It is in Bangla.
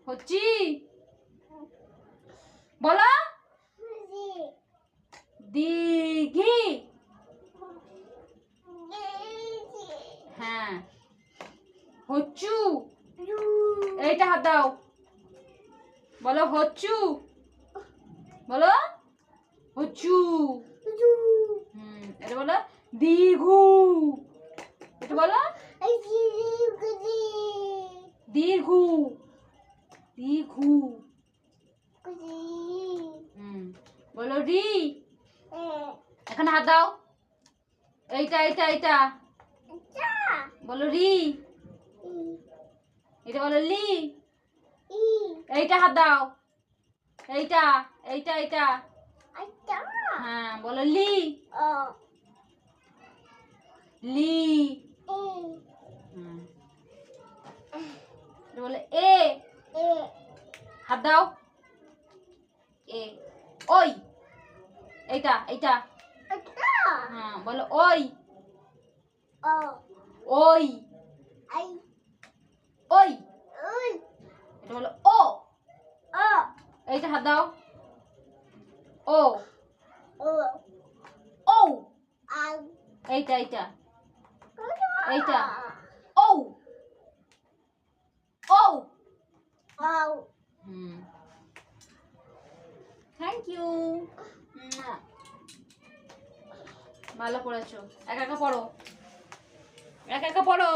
হচ্ছি বলো দিঘি হ্যাঁ হচ্ছু এইটা হাত দাও বলো হচ্ছু বলো হচ্ছু এটা বলো দীর্ঘু এটা বলো দীর্ঘু দীর্ঘু বলো রি এখানে হাত দাও এইটা এইটা এইটা বলো রি এটা বলো লি এইটা হাত দাও এইটা এইটা এইটা হ্যাঁ বলো লি লি বলো এ হাত দাও এ ওই এইটা এইটা হ্যাঁ বলো ওই ওই ওই এটা বলো ও এইটা হাত দাও ও ও এইটা এইটা এইটা ও ও থ্যাংক ইউ ভালো পড়েছো একা একা পড়ো একা একা পড়ো